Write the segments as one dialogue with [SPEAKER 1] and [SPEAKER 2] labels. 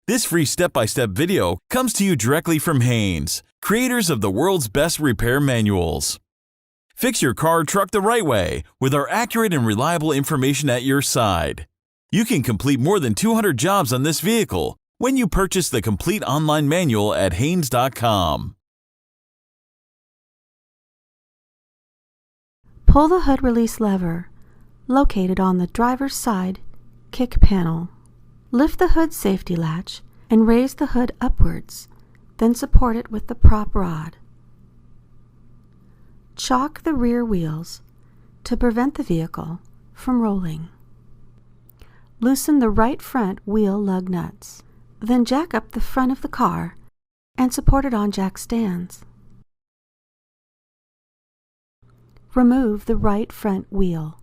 [SPEAKER 1] This free step-by-step video comes to you directly from Haynes, creators of the world's best repair manuals. Fix your car or truck the right way with our accurate and reliable information at your side. You can complete more than 200 jobs on this vehicle when you purchase the complete online manual at Haynes.com.
[SPEAKER 2] Pull the hood release lever, located on the driver's side kick panel. Lift the hood safety latch and raise the hood upwards, then support it with the prop rod. Chock the rear wheels to prevent the vehicle from rolling. Loosen the right front wheel lug nuts, then jack up the front of the car and support it on jack stands. Remove the right front wheel.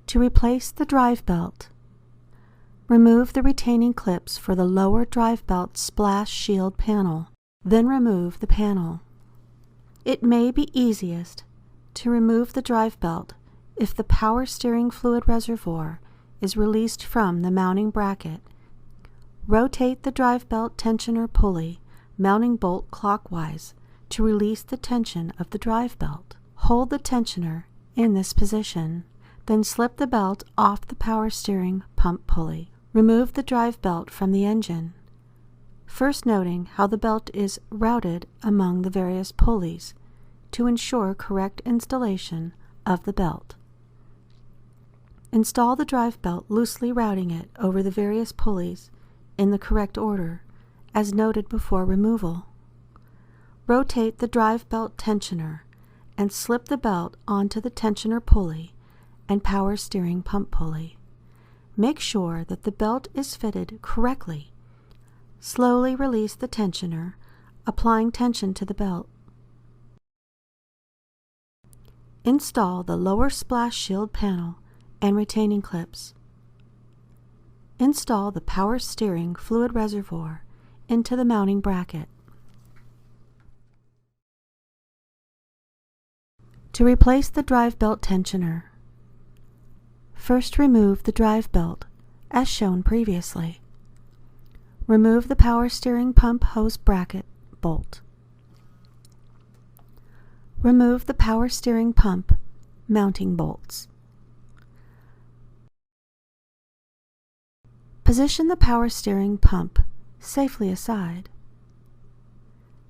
[SPEAKER 2] To replace the drive belt, remove the retaining clips for the lower drive belt splash shield panel, then remove the panel. It may be easiest to remove the drive belt if the power steering fluid reservoir is released from the mounting bracket. Rotate the drive belt tensioner pulley mounting bolt clockwise to release the tension of the drive belt. Hold the tensioner in this position. Then slip the belt off the power steering pump pulley. Remove the drive belt from the engine, first noting how the belt is routed among the various pulleys to ensure correct installation of the belt. Install the drive belt, loosely routing it over the various pulleys in the correct order, as noted before removal. Rotate the drive belt tensioner and slip the belt onto the tensioner pulley and power steering pump pulley. Make sure that the belt is fitted correctly. Slowly release the tensioner, applying tension to the belt. Install the lower splash shield panel and retaining clips. Install the power steering fluid reservoir into the mounting bracket. To replace the drive belt tensioner, first remove the drive belt, as shown previously. Remove the power steering pump hose bracket bolt. Remove the power steering pump mounting bolts. Position the power steering pump safely aside,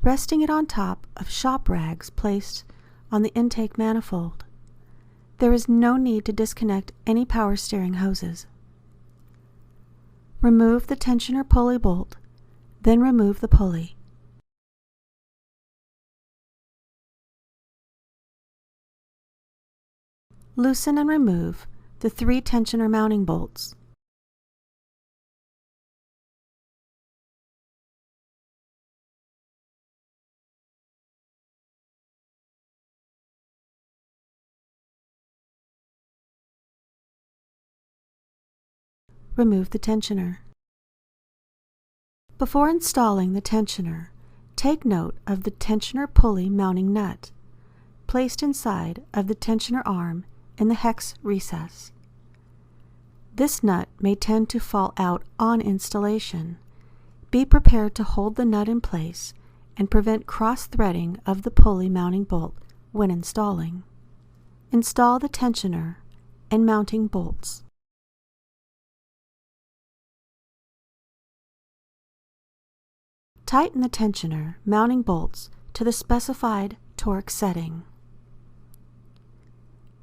[SPEAKER 2] resting it on top of shop rags placed on the intake manifold. There is no need to disconnect any power steering hoses. Remove the tensioner pulley bolt, then remove the pulley. Loosen and remove the 3 tensioner mounting bolts. Remove the tensioner. Before installing the tensioner, take note of the tensioner pulley mounting nut, placed inside of the tensioner arm in the hex recess. This nut may tend to fall out on installation. Be prepared to hold the nut in place and prevent cross-threading of the pulley mounting bolt when installing. Install the tensioner and mounting bolts. Tighten the tensioner mounting bolts to the specified torque setting.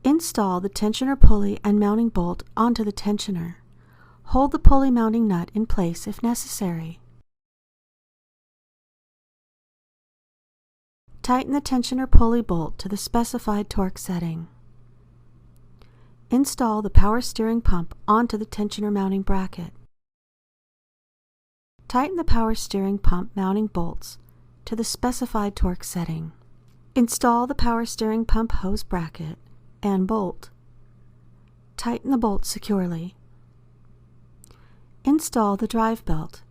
[SPEAKER 2] Install the tensioner pulley and mounting bolt onto the tensioner. Hold the pulley mounting nut in place if necessary. Tighten the tensioner pulley bolt to the specified torque setting. Install the power steering pump onto the tensioner mounting bracket. Tighten the power steering pump mounting bolts to the specified torque setting. Install the power steering pump hose bracket and bolt. Tighten the bolt securely. Install the drive belt,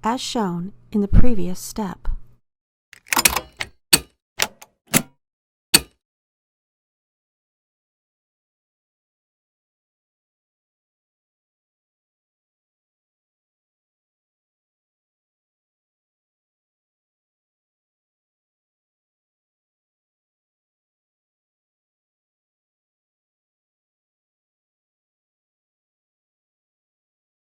[SPEAKER 2] as shown in the previous step.